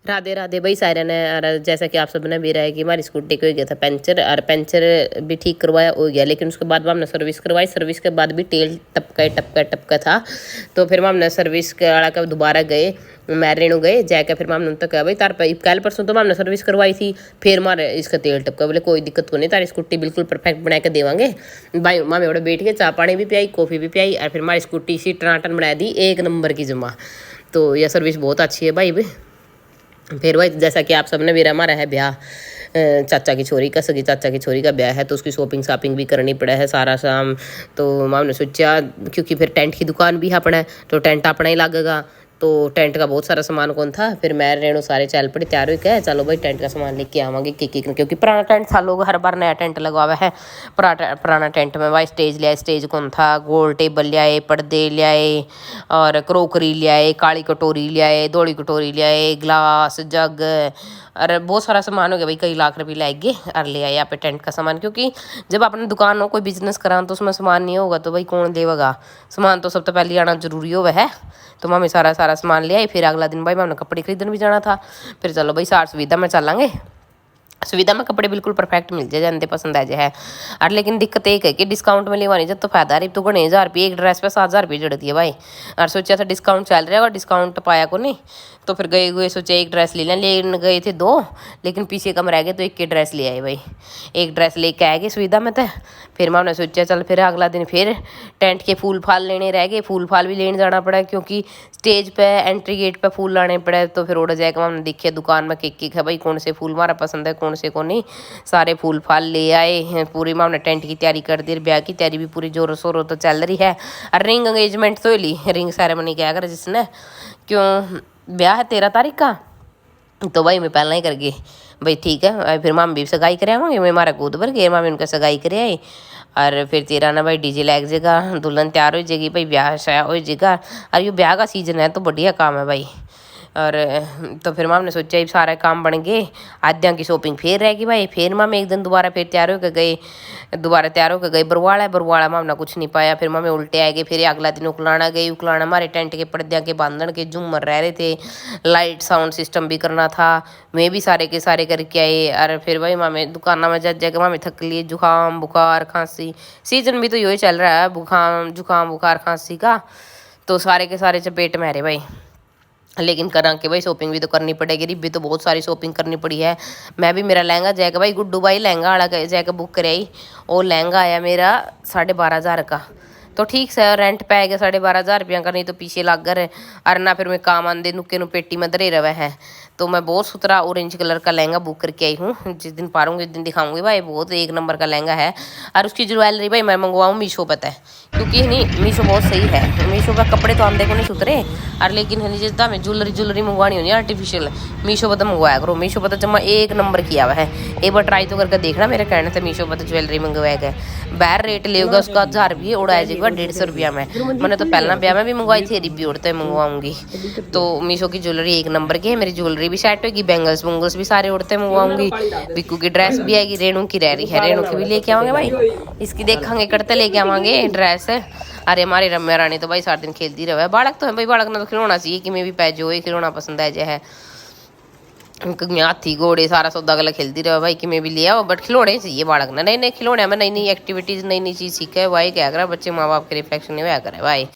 राधे राधे भाई सारे ने। और जैसा कि आप सब ने भी रहा है कि हमारी स्कूटी को हो गया था पंचर, और पंचर भी ठीक करवाया हो गया, लेकिन उसके बाद हमने सर्विस करवाई। सर्विस के बाद भी तेल टपका था। तो फिर हमने सर्विस वाला का दोबारा गए, मैं रेणु गए जाकर फिर हमने उन तक कहा भाई तार कल परसों तो हमने सर्विस करवाई थी, फिर हमारे इसका तेल टपका। बोले कोई दिक्कत को नहीं, तारी स्कूटी बिल्कुल परफेक्ट बना के देवांगे भाई। मामे बड़े बैठ के चाय पानी भी पियाई, कॉफ़ी भी पियाई, और फिर हमारी स्कूटी इसी टनाटन बना दी, एक नंबर की जमा। तो यह सर्विस बहुत अच्छी है भाई। फिर वही जैसा कि आप सबने भी हमारा है ब्याह, चाचा की छोरी का, सगी चाचा की छोरी का ब्याह है, तो उसकी शॉपिंग भी करनी पड़ा है सारा शाम। तो हमने सोचा क्योंकि फिर टेंट की दुकान भी है अपना, तो टेंट अपना ही लगेगा, तो टेंट का बहुत सारा सामान कौन था। फिर मैं रेणु सारे चल पड़े, तैयार हो गए, चलो भाई टेंट का सामान लेके आवांगे क्योंकि पुराना टेंट था, लोग हर बार नया टेंट लगा हुआ है। पुराना टेंट में भाई स्टेज लिया, स्टेज कौन था, गोल टेबल लियाए, पर्दे लियाए, और क्रोकरी लियाए, काली कटोरी लियाए, धोली कटोरी लियाए, गिलास जग, अरे बहुत सारा सामान हो गया भाई, कई लाख रुपये लाएंगे और ले आए यहाँ पे टेंट का सामान। क्योंकि जब अपनी दुकान हो, कोई बिजनेस करा, तो उसमें सामान नहीं होगा तो भाई कौन देगा सामान, तो सबसे पहले आना जरूरी हो वह है। तो मम्मी सारा सामान ले आई। फिर अगला दिन भाई मैं कपड़े खरीदने भी जाना था। फिर चलो भाई सार सुविधा में चलेंगे, सुविधा में कपड़े बिल्कुल परफेक्ट मिल जाए, जानते पसंद आ जाए। और लेकिन दिक्कत एक है कि डिस्काउंट में लेवानी जब तो फायदा रही, तो गणे 1000 रुपये एक ड्रेस पे 7000 रुपये जड़ती है भाई। और सोचा था डिस्काउंट चल रहा है, और डिस्काउंट पाया को नहीं, तो फिर गए सोचा एक ड्रेस ले लें, लेने गए थे 2, लेकिन पीछे कम रह गए, तो एक के ड्रेस ले आए भाई, एक ड्रेस लेके आए गए सुविधा में। तो फिर मैंने सोचा चल फिर अगला दिन फिर टेंट के फूल फाल लेने रह गए, फूल फाल भी लेने जाना पड़ा, क्योंकि स्टेज पे एंट्री गेट पे फूल लाने पड़े। तो फिर उड़ जाएगा, हमने देखिए दुकान में केक है भाई, कौन से फूल हमारा पसंद है कौन से को नहीं, सारे फूल फाल ले आए हैं। पूरी हमने टेंट की तैयारी कर दी, ब्याह की तैयारी भी पूरी जोरों शोरों तो चल रही है। और रिंग एंगेजमेंट तो ली, रिंग सेरेमनी क्या कर जिसने, क्यों ब्याह है 13 तारीख का, तो भाई मैं पहले ही कर गई भाई, ठीक है। फिर माम भी सगाई करे आवांगे, मैं हमारा कूद भर गए, मामी उनका सगाई करे आई। और फिर तेरा ना भाई डीजे लग जाएगा, दुल्हन तैयार हो जाएगी भाई, ब्याह शाया हो जाएगा। और ये ब्याह का सीजन है तो बढ़िया काम है भाई। और तो फिर माम ने सोचा ये सारे काम बन गए, आद्या की शॉपिंग फिर रहेगी भाई। फिर माम एक दिन दोबारा फिर तैयार होकर गए बरवाड़ा माम ना कुछ नहीं पाया। फिर मामे उल्टे आ गए। फिर अगला दिन उकलाना गई, उकलाना हमारे टेंट के पर्दे के बांधन के झूमर रह रहे थे, लाइट साउंड सिस्टम भी करना था, मैं भी सारे के सारे करके आए। और फिर भाई मामे दुकाना में जाके मामे थक लिए, जुकाम बुखार खांसी, सीजन भी तो यही चल रहा है, जुकाम बुखार खांसी का, तो सारे के सारे चपेट में रहे भाई। लेकिन करा के भाई शॉपिंग भी तो करनी पड़ेगी, रिब्बी तो बहुत सारी शॉपिंग करनी पड़ी है। मैं भी मेरा लहंगा जाएगा भाई, गुड्डू भाई लहंगा वाला जाकर बुक कर आई, और लहंगा आया मेरा 12,500 का, तो ठीक से रेंट पे आएगा 12,500 का, नहीं तो पीछे लाग कर और ना फिर मैं काम आंदे नुक्के नु पेटी में धरे रहे है। तो मैं बहुत सुथरा ऑरेंज कलर का लहंगा बुक करके आई हूँ, जिस दिन पारूंगी उस दिन दिखाऊंगी भाई, बहुत एक नंबर का लहंगा है। और उसकी ज्वेलरी भाई मैं मंगवाऊँ मीशो पता है, क्योंकि नहीं मीशो बहुत सही है, मीशो पर कपड़े तो आंदे को नहीं सुतरे, और लेकिन है जिस हमें ज्वेलरी मंगवानी होनी आर्टिफिशियल, मीशो पर तो मंगवाया करो, मीशो पर तो जमा एक नंबर किया हुआ है। एक बार ट्राई तो करके देखना, मेरे कहने से मीशो पर तो ज्वेलरी मंगवाया गया, बाहर रेट लेगा उसका 1000 रुपये, उड़ाया जाएगा 150 रुपया में। मैंने तो पहला ब्याह में भी मंगवाई थी, रिब्बी उड़ते मंगवाऊंगी। तो मीशो की ज्वेलरी एक नंबर की है, मेरी ज्वेलरी भी सेट होगी, बैंगल्स भी सारे उड़ते मंगवाऊंगी। बिक्कू की ड्रेस भी आएगी, रेणु की रह रही है, रेणु की भी लेके आवांगे भाई, इसकी देखेंगे करते लेके आवांगे ड्रेस। अरे हमारी रम्या रानी तो भाई सारा दिन खेलती रहे, बालक तो है भाई, बालक ने तो खिलौना चाहिए कि मैं भी पै जो खिलौना पसंद है जो है, हाथी घोड़े सारा सौदा गला खेलती रहे भाई कि मैं भी लिया, बट खिलौने चाहिए बालक ने, नई नई खिलौने में नई नई एक्टिविटीज नई नई चीज़ सीखे भाई, क्या करे बच्चे माँ बाप के रिफ्लेक्शन नहीं होया करे भाई।